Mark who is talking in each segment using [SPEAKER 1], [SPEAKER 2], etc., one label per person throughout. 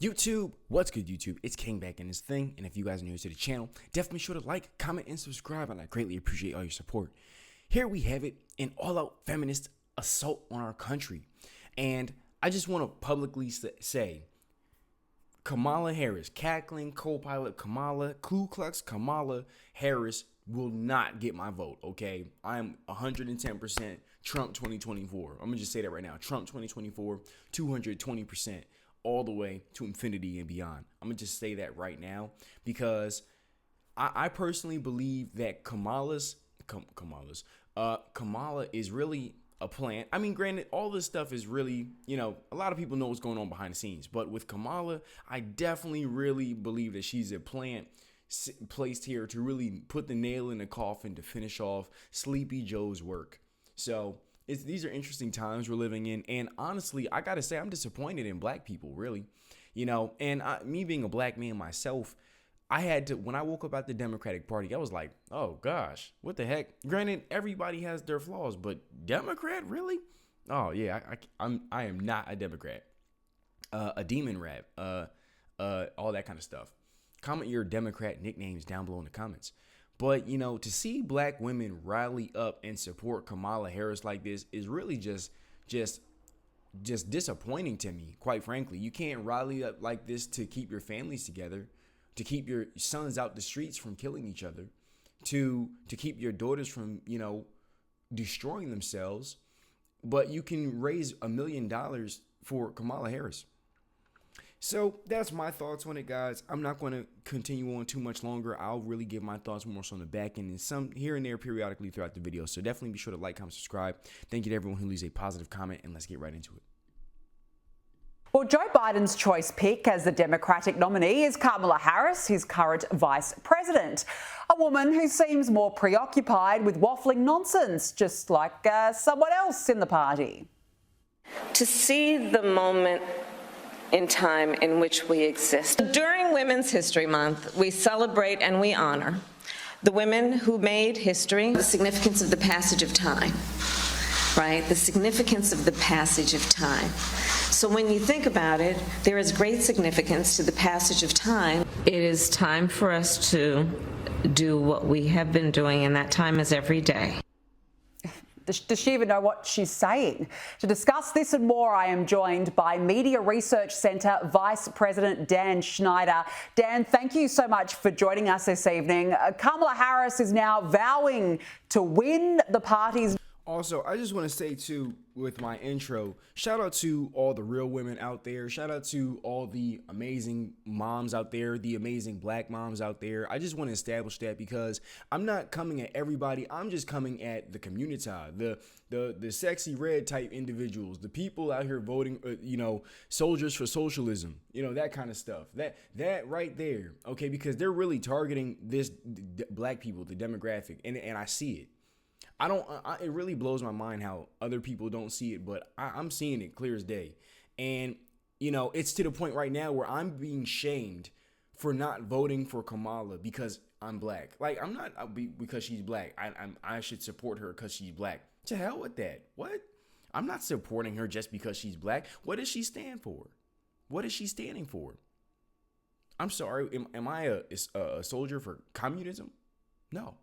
[SPEAKER 1] YouTube, what's good YouTube? It's King back in this thing, and if you guys are new to the channel, definitely be sure to like, comment, and subscribe, and I greatly appreciate all your support. Here we have it, an all-out feminist assault on our country, and I just want to publicly say, Kamala Harris, cackling co-pilot Kamala, Ku Klux Kamala Harris will not get my vote, okay? I'm 110% Trump 2024. I'm gonna just say that right now. Trump 2024, 220%. All the way to infinity and beyond. I'm gonna just say that right now because I personally believe that Kamala is really a plant. I mean, granted, all this stuff is really, a lot of people know what's going on behind the scenes, but with Kamala, I definitely really believe that she's a plant placed here to really put the nail in the coffin to finish off Sleepy Joe's work. So these are interesting times we're living in, and honestly, I gotta say I'm disappointed in black people, really. And me being a black man myself, I had to, when I woke up at the Democratic Party, I was like, oh gosh, what the heck? Granted, everybody has their flaws, but Democrat, really? Oh yeah, I am not a Democrat. A demon rat, all that kind of stuff. Comment your Democrat nicknames down below in the comments. But, to see black women rally up and support Kamala Harris like this is really just disappointing to me, quite frankly. You can't rally up like this to keep your families together, to keep your sons out the streets from killing each other, to keep your daughters from, destroying themselves. But you can raise $1 million for Kamala Harris. So that's my thoughts on it, guys. I'm not going to continue on too much longer. I'll really give my thoughts more so on the back end and some here and there periodically throughout the video. So definitely be sure to like, comment, subscribe. Thank you to everyone who leaves a positive comment, and let's get right into it.
[SPEAKER 2] Well, Joe Biden's choice pick as the Democratic nominee is Kamala Harris, his current vice president, a woman who seems more preoccupied with waffling nonsense, just like someone else in the party.
[SPEAKER 3] To see the moment in time in which we exist. During Women's History Month, we celebrate and we honor the women who made history, the significance of the passage of time, right? The significance of the passage of time. So when you think about it, there is great significance to the passage of time.
[SPEAKER 4] It is time for us to do what we have been doing, and that time is every day.
[SPEAKER 2] Does she even know what she's saying? To discuss this and more, I am joined by Media Research Centre Vice President Dan Schneider. Dan, thank you so much for joining us this evening. Kamala Harris is now vowing to win the party's.
[SPEAKER 1] Also, I just want to say, too, with my intro, shout out to all the real women out there. Shout out to all the amazing moms out there, the amazing black moms out there. I just want to establish that because I'm not coming at everybody. I'm just coming at the community, the sexy red type individuals, the people out here voting, soldiers for socialism, that kind of stuff. That right there, okay, because they're really targeting this black people, the demographic, and I see it. It really blows my mind how other people don't see it, but I'm seeing it clear as day. And, it's to the point right now where I'm being shamed for not voting for Kamala because I'm black. Like, I'm not because she's black. I should support her because she's black. To hell with that. What? I'm not supporting her just because she's black. What does she stand for? What is she standing for? I'm sorry. Am I a soldier for communism? No.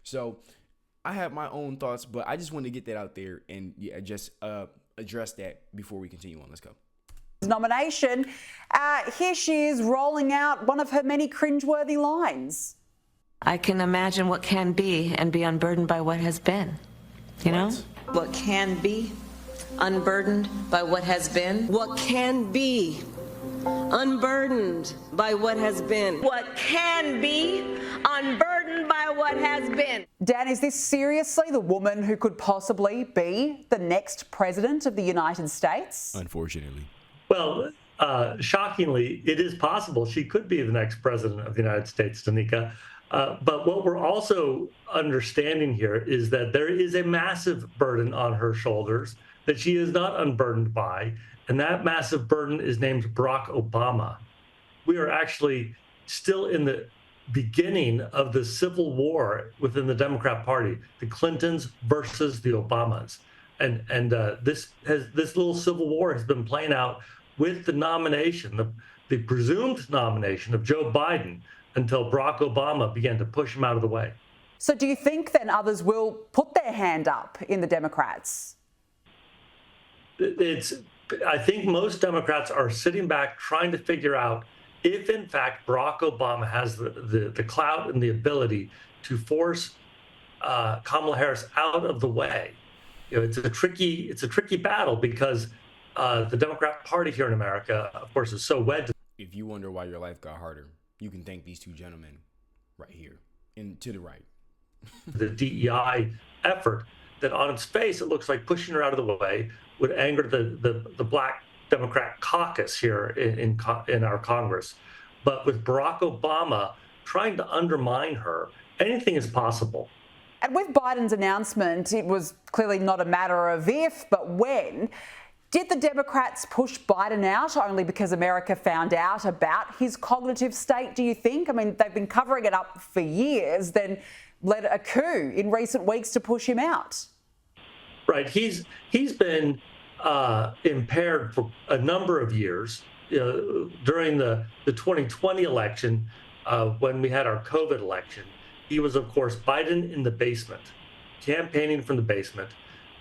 [SPEAKER 1] So I have my own thoughts, but I just wanted to get that out there and just address that before we continue on. Let's go.
[SPEAKER 2] Nomination. Here she is rolling out one of her many cringeworthy lines.
[SPEAKER 4] I can imagine what can be and be unburdened by what has been, know?
[SPEAKER 3] What can be unburdened by what has been. What can be unburdened by what has been. What can be unburdened by what has been.
[SPEAKER 2] Dan, is this seriously the woman who could possibly be the next president of the United States?
[SPEAKER 1] Unfortunately.
[SPEAKER 5] Well, shockingly, it is possible she could be the next president of the United States, Danica. But what we're also understanding here is that there is a massive burden on her shoulders that she is not unburdened by. And that massive burden is named Barack Obama. We are actually still in the beginning of the civil war within the Democrat Party, the Clintons versus the Obamas. And this little civil war has been playing out with the nomination, the presumed nomination of Joe Biden, until Barack Obama began to push him out of the way.
[SPEAKER 2] So do you think then others will put their hand up in the Democrats?
[SPEAKER 5] I think most Democrats are sitting back trying to figure out if, in fact, Barack Obama has the clout and the ability to force Kamala Harris out of the way. It's a tricky battle because the Democrat Party here in America, of course, is so wed to.
[SPEAKER 1] If you wonder why your life got harder, you can thank these two gentlemen right here and to the right.
[SPEAKER 5] The DEI effort that on its face, it looks like pushing her out of the way would anger the Black Democrat caucus here in our Congress. But with Barack Obama trying to undermine her, anything is possible.
[SPEAKER 2] And with Biden's announcement, it was clearly not a matter of if, but when. Did the Democrats push Biden out only because America found out about his cognitive state, do you think? I mean, they've been covering it up for years, then led a coup in recent weeks to push him out.
[SPEAKER 5] Right. He's been impaired for a number of years. During the 2020 election, when we had our COVID election, he was, of course, Biden in the basement, campaigning from the basement.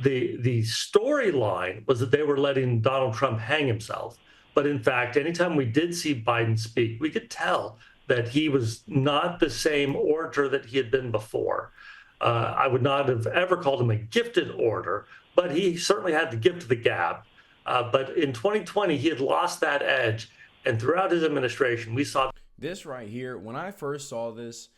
[SPEAKER 5] The storyline was that they were letting Donald Trump hang himself. But in fact, anytime we did see Biden speak, we could tell that he was not the same orator that he had been before. I would not have ever called him a gifted orator, but he certainly had the gift of the gab. But in 2020, he had lost that edge. And throughout his administration, we saw
[SPEAKER 1] this right here. When I first saw this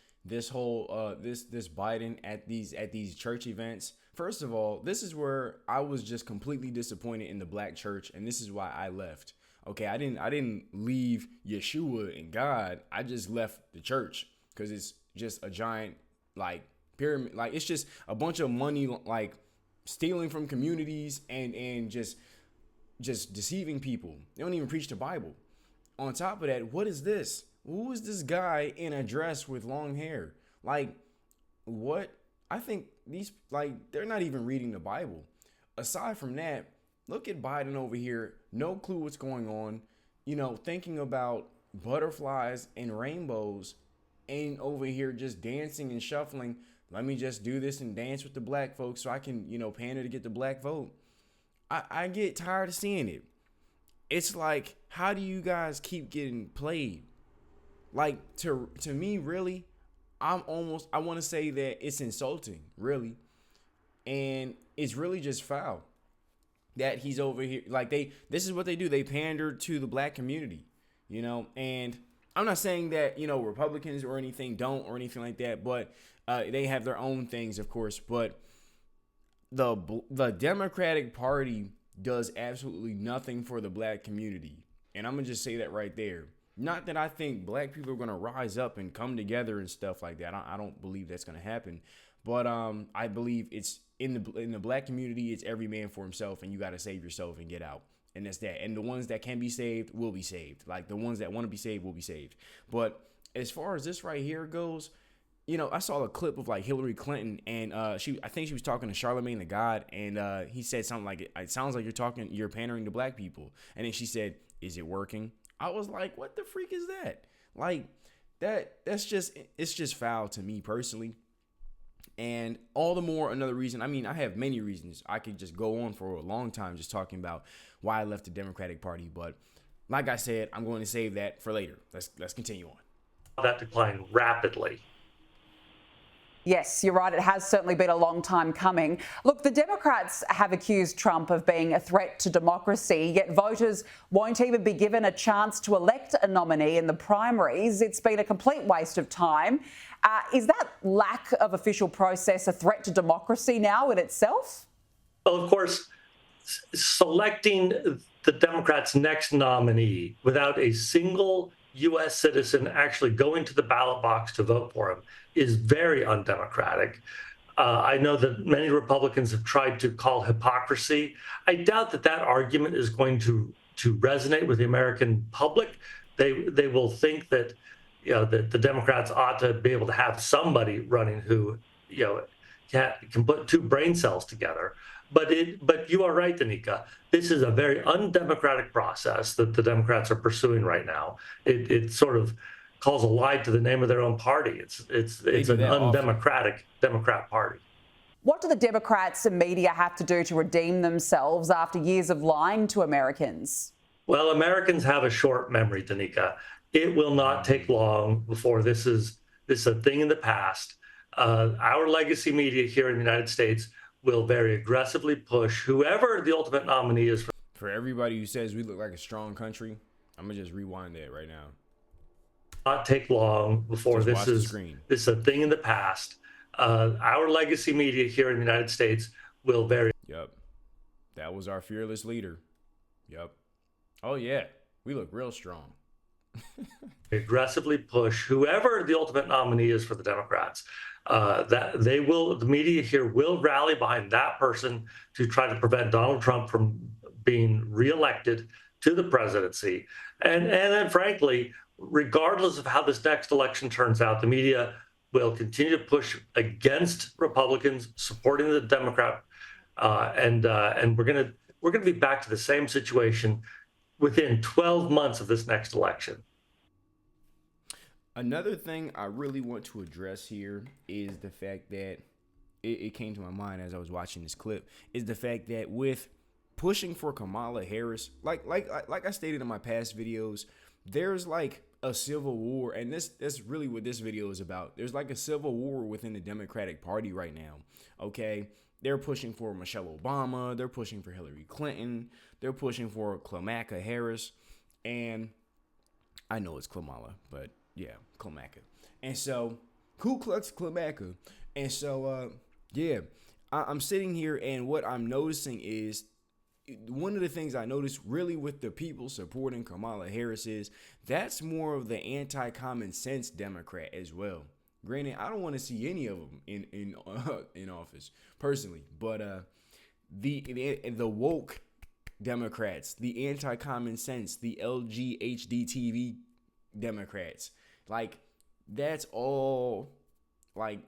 [SPEAKER 1] whole this Biden at these church events, first of all, this is where I was just completely disappointed in the black church, and this is why I left. Okay, I didn't leave Yeshua and God. I just left the church because it's just a giant like pyramid. Like it's just a bunch of money like stealing from communities and just deceiving people. They don't even preach the Bible. On top of that, what is this? Who is this guy in a dress with long hair? Like, what? I think these, like, they're not even reading the Bible. Aside from that, look at Biden over here. No clue what's going on. Thinking about butterflies and rainbows, and over here just dancing and shuffling. Let me just do this and dance with the black folks so I can, pander to get the black vote. I get tired of seeing it. It's like, how do you guys keep getting played? Like, to me, really, I want to say that it's insulting, really. And it's really just foul that he's over here. Like, this is what they do. They pander to the black community, and I'm not saying that, Republicans or anything don't or anything like that, but they have their own things, of course. But the Democratic Party does absolutely nothing for the black community. And I'm going to just say that right there. Not that I think black people are going to rise up and come together and stuff like that. I don't believe that's going to happen. But I believe it's in the black community, it's every man for himself, and you got to save yourself and get out. And that's that. And the ones that can be saved will be saved. Like the ones that want to be saved will be saved. But as far as this right here goes, I saw a clip of like Hillary Clinton, and I think she was talking to Charlemagne the God, and he said something like, "It sounds like you're pandering to black people." And then she said, "Is it working?" I was like, what the freak is that? Like, it's just foul to me personally. And all the more another reason. I mean, I have many reasons. I could just go on for a long time just talking about why I left the Democratic Party. But like I said, I'm going to save that for later. Let's continue on.
[SPEAKER 5] That declined rapidly.
[SPEAKER 2] Yes, you're right. It has certainly been a long time coming. Look, the Democrats have accused Trump of being a threat to democracy, yet voters won't even be given a chance to elect a nominee in the primaries. It's been a complete waste of time. Is that lack of official process a threat to democracy now in itself?
[SPEAKER 5] Well, of course, selecting the Democrats' next nominee without a single U.S. citizen actually going to the ballot box to vote for him is very undemocratic. I know that many Republicans have tried to call hypocrisy. I doubt that argument is going to resonate with the American public. They will think that that the Democrats ought to be able to have somebody running who can put two brain cells together. But you are right, Danica. This is a very undemocratic process that the Democrats are pursuing right now. It sort of calls a lie to the name of their own party. It's
[SPEAKER 1] do
[SPEAKER 5] an
[SPEAKER 1] that often.
[SPEAKER 5] undemocratic Democrat party.
[SPEAKER 2] What do the Democrats and media have to do to redeem themselves after years of lying to Americans?
[SPEAKER 5] Well, Americans have a short memory, Danica. It will not take long before this is a thing in the past. Our legacy media here in the United States will very aggressively push whoever the ultimate nominee is.
[SPEAKER 1] For everybody who says we look like a strong country, I'm gonna just rewind that right now.
[SPEAKER 5] Not take long before
[SPEAKER 1] Just watch
[SPEAKER 5] this
[SPEAKER 1] the
[SPEAKER 5] is
[SPEAKER 1] screen.
[SPEAKER 5] a thing in the past. Our legacy media here in the United States will very
[SPEAKER 1] Yep. That was our fearless leader. Yep. Oh yeah. We look real strong.
[SPEAKER 5] aggressively push whoever the ultimate nominee is for the Democrats. The media here will rally behind that person to try to prevent Donald Trump from being reelected to the presidency. And then frankly, regardless of how this next election turns out, the media will continue to push against Republicans supporting the Democrat, and we're gonna be back to the same situation within 12 months of this next election.
[SPEAKER 1] Another thing I really want to address here is the fact that it came to my mind as I was watching this clip, is the fact that with pushing for Kamala Harris, like I stated in my past videos, there's like a civil war, and that's really what this video is about. There's like a civil war within the Democratic Party right now. Okay, they're pushing for Michelle Obama, they're pushing for Hillary Clinton, they're pushing for Kamala Harris, and I know it's Kamala, but yeah, Kamala. And so Ku Klux Kamala. And so yeah, I'm sitting here, and what I'm noticing is, one of the things I noticed really with the people supporting Kamala Harris is that's more of the anti-common sense Democrat as well. Granted, I don't want to see any of them in office personally, but the woke Democrats, the anti-common sense, the LGHDTV Democrats, like that's all like.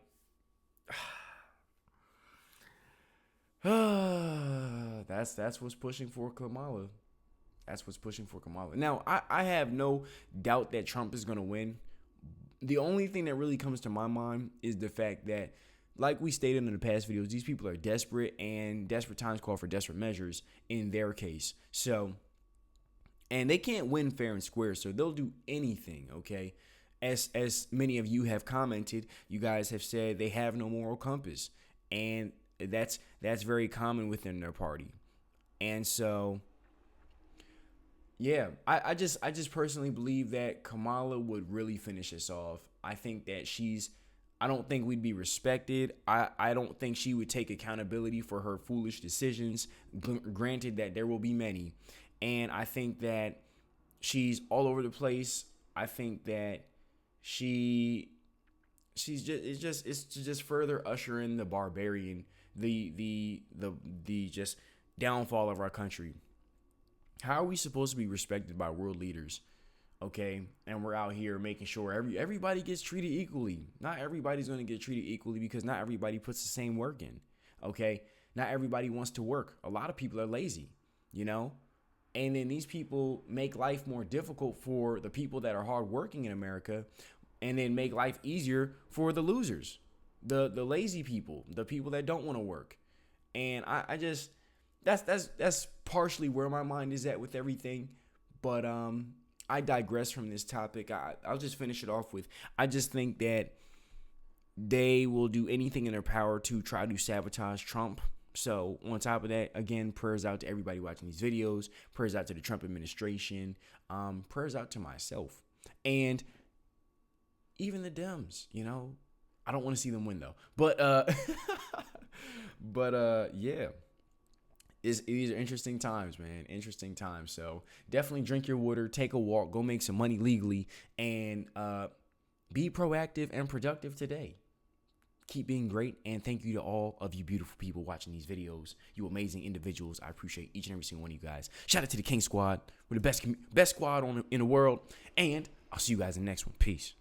[SPEAKER 1] That's what's pushing for Kamala. That's what's pushing for Kamala. Now, I have no doubt that Trump is going to win. The only thing that really comes to my mind is the fact that, like we stated in the past videos, these people are desperate, and desperate times call for desperate measures in their case. So, and they can't win fair and square, so they'll do anything, okay? As many of you have commented, you guys have said they have no moral compass, and that's very common within their party. And so, yeah, I just personally believe that Kamala would really finish this off. I think that I don't think we'd be respected. I don't think she would take accountability for her foolish decisions, granted that there will be many. And I think that she's all over the place. I think that it's just further ushering the barbarian, the just downfall of our country. How are we supposed to be respected by world leaders? Okay, and we're out here making sure everybody gets treated equally. Not everybody's going to get treated equally, because not everybody puts the same work in. Okay, not everybody wants to work. A lot of people are lazy, you know, and then these people make life more difficult for the people that are hardworking in America, and then make life easier for the losers, the lazy people, the people that don't want to work. And I just that's partially where my mind is at with everything. But I digress from this topic. I'll just finish it off with, I just think that they will do anything in their power to try to sabotage Trump. So on top of that, again, prayers out to everybody watching these videos. Prayers out to the Trump administration. Prayers out to myself. And even the Dems, you know. I don't want to see them win though. But yeah. These are interesting times, man. Interesting times. So definitely drink your water, take a walk, go make some money legally, and be proactive and productive today. Keep being great, and thank you to all of you beautiful people watching these videos. You amazing individuals. I appreciate each and every single one of you guys. Shout out to the King Squad. We're the best squad in the world, and I'll see you guys in the next one. Peace.